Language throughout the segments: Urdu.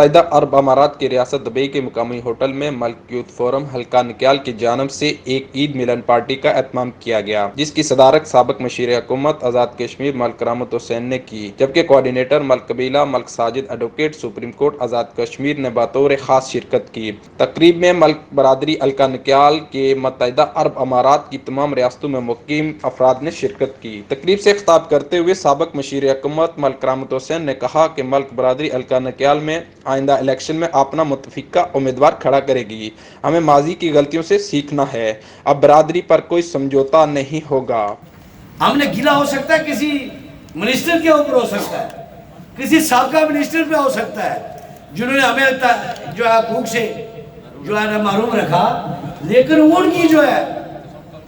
متحدہ عرب امارات کی ریاست دبئی کے مقامی ہوٹل میں ملک یوتھ فورم حلقہ نکیال کی جانب سے ایک عید ملن پارٹی کا اہتمام کیا گیا، جس کی صدارت سابق مشیر حکومت آزاد کشمیر ملک کرامت حسین نے کی، جبکہ کوآرڈینیٹر ملک قبیلہ ملک Sajid advocate supreme court Azad Kashmir نے بطور خاص شرکت کی۔ تقریب میں ملک برادری حلقہ نکیال کے متحدہ عرب امارات کی تمام ریاستوں میں مقیم افراد نے شرکت کی۔ تقریب سے خطاب کرتے ہوئے سابق مشیر حکومت ملک کرامت حسین نے کہا کہ ملک برادری حلقہ نکیال میں آئندہ الیکشن میں اپنا متفقہ امیدوار کھڑا کرے گی۔ ہمیں ماضی کی غلطیوں سے سیکھنا ہے، اب برادری پر کوئی سمجھوتا نہیں ہوگا۔ ہم نے گلا ہو سکتا ہے، کسی منسٹر کے اوپر ہو سکتا ہے، کسی سابقہ منسٹر پہ ہو سکتا ہے، جنہوں نے ہمیں جو ہے حقوق سے جو ہے محروم رکھا، لیکن ان کی جو ہے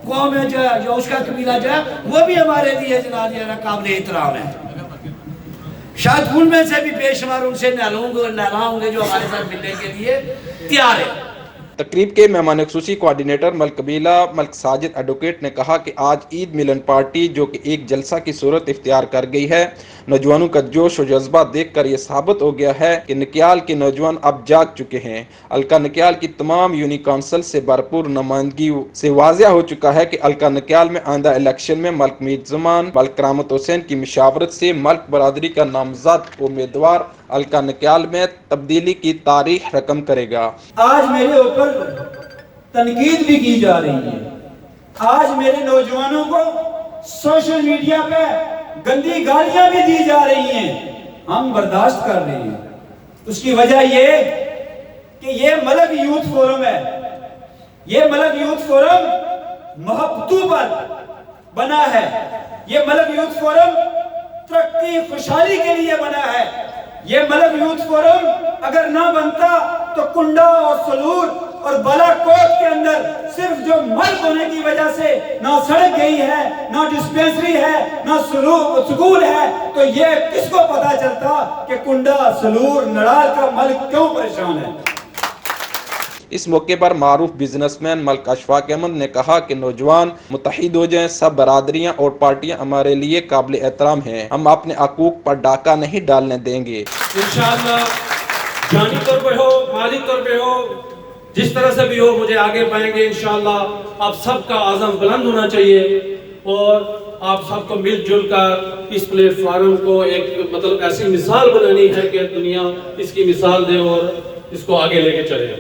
قوم ہے، جو اس کا قبیلہ جو ہے وہ بھی ہمارے لیے جناب قابل احترام ہے۔ شاید ان میں سے بھی بے شمار ان سے نہلاؤں گے جو ہمارے ساتھ ملنے کے لیے تیار ہے۔ تقریب کے مہمان خصوصی کوآرڈینیٹر ملک قبیلہ ملک ساجد ایڈوکیٹ نے کہا کہ آج عید ملن پارٹی جو کہ ایک جلسہ کی صورت اختیار کر گئی ہے، نوجوانوں کا جوش و جذبہ دیکھ کر یہ ثابت ہو گیا ہے کہ نکیال کے نوجوان اب جاگ چکے ہیں۔ حلقہ نکیال کی تمام یونی کونسل سے بھرپور نمائندگی سے واضح ہو چکا ہے کہ حلقہ نکیال میں آئندہ الیکشن میں ملک میر زمان ملک کرامت حسین کی مشاورت سے ملک برادری کا نامزد امیدوار حلقہ نکیال میں تبدیلی کی تاریخ رقم کرے گا۔ آج میرے اوپر تنقید بھی کی جا رہی ہے، آج میرے نوجوانوں کو سوشل میڈیا پہ گندی گالیاں بھی دی جا رہی ہیں، ہم برداشت کر رہے ہیں۔ اس کی وجہ یہ کہ یہ ملک یوتھ فورم ہے، یہ ملک یوتھ فورم محبتوں پر بنا ہے، یہ ملک یوتھ فورم ترقی خوشحالی کے لیے بنا ہے۔ یہ ملک یوتھ فورم اگر نہ بنتا تو کنڈا اور سلور اور بالا کوٹ کے اندر صرف جو ملک ہونے کی وجہ سے نہ سڑک گئی ہے، نہ ڈسپینسری ہے، نہ سکول ہے، تو یہ کس کو پتا چلتا کہ کنڈا سلور نڑال کا ملک کیوں پریشان ہے۔ اس موقع پر معروف بزنس مین ملک اشفاق احمد نے کہا کہ نوجوان متحد ہو جائیں، سب برادریاں اور پارٹیاں ہمارے لیے قابل احترام ہیں، ہم اپنے حقوق پر ڈاکہ نہیں ڈالنے دیں گے۔ انشاءاللہ جانی طور پہ ہو، مالی طور پہ ہو، جس طرح سے بھی ہو مجھے آگے پائیں گے انشاءاللہ۔ آپ سب کا عزم بلند ہونا چاہیے اور آپ سب کو مل جل کر اس پلیٹ فارم کو ایک ایسی مثال بنانی ہے کہ دنیا اس کی مثال دے اور اس کو آگے لے کے چلے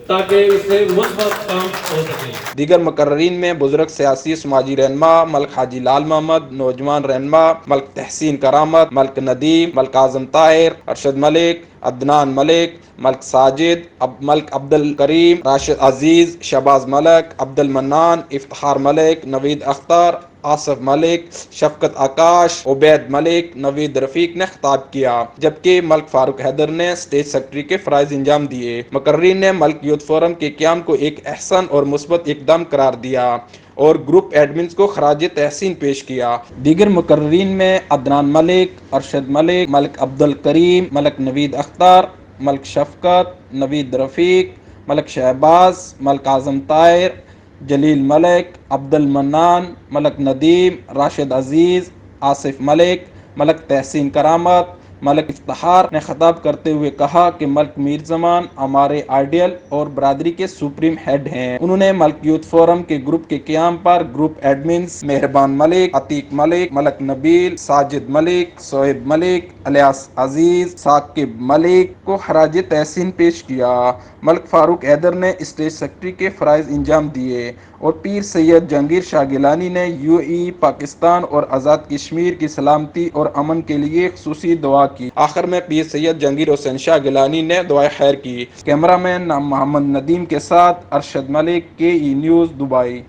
تاکہ اس سے مثبت کام ہو سکے۔ دیگر مقررین میں بزرگ سیاسی سماجی رہنما ملک حاجی لال محمد، نوجوان رہنما ملک تحسین کرامت، ملک ندیم، ملک اعظم طاہر، ارشد ملک، عدنان ملک، ملک ساجد، ملک عبد الکریم، راشد عزیز، شہباز ملک، عبد المنان، افتخار ملک، نوید اختر، آصف ملک، شفقت آکاش، عبید ملک، نوید رفیق نے خطاب کیا، جبکہ ملک فاروق حیدر نے اسٹیج سیکرٹری کے فرائض انجام دیے۔ مقررین نے ملک یوتھ فورم کے قیام کو ایک احسن اور مثبت اقدام قرار دیا اور گروپ ایڈمنز کو خراج تحسین پیش کیا۔ دیگر مقررین میں عدنان ملک، ارشد ملک، ملک عبد الکریم، ملک نوید اختر، ملک شفقت، نوید رفیق، ملک شہباز، ملک اعظم طاہر، جلیل ملک، عبد المنان، ملک ندیم، راشد عزیز، آصف ملک، ملک تحسین کرامت، ملک افتخار نے خطاب کرتے ہوئے کہا کہ ملک میر زمان ہمارے آئیڈیل اور برادری کے سپریم ہیڈ ہیں۔ انہوں نے ملک یوتھ فورم کے گروپ کے قیام پر گروپ ایڈمنز مہربان ملک، عتیق ملک، ملک نبیل، ساجد ملک، صہیب ملک، الیاس عزیز، ثاقب ملک کو خراج تحسین پیش کیا۔ ملک فاروق حیدر نے اسٹیج سیکرٹری کے فرائض انجام دیے اور پیر سید جہانگیر شاہ گیلانی نے UAE، پاکستان اور آزاد کشمیر کی سلامتی اور امن کے لیے خصوصی دعا کی۔ آخر میں پیر سید جہانگیر حسین شاہ گیلانی نے دعائے خیر کی۔ کیمرہ مین محمد ندیم کے ساتھ Arshad Malik, KE news, Dubai.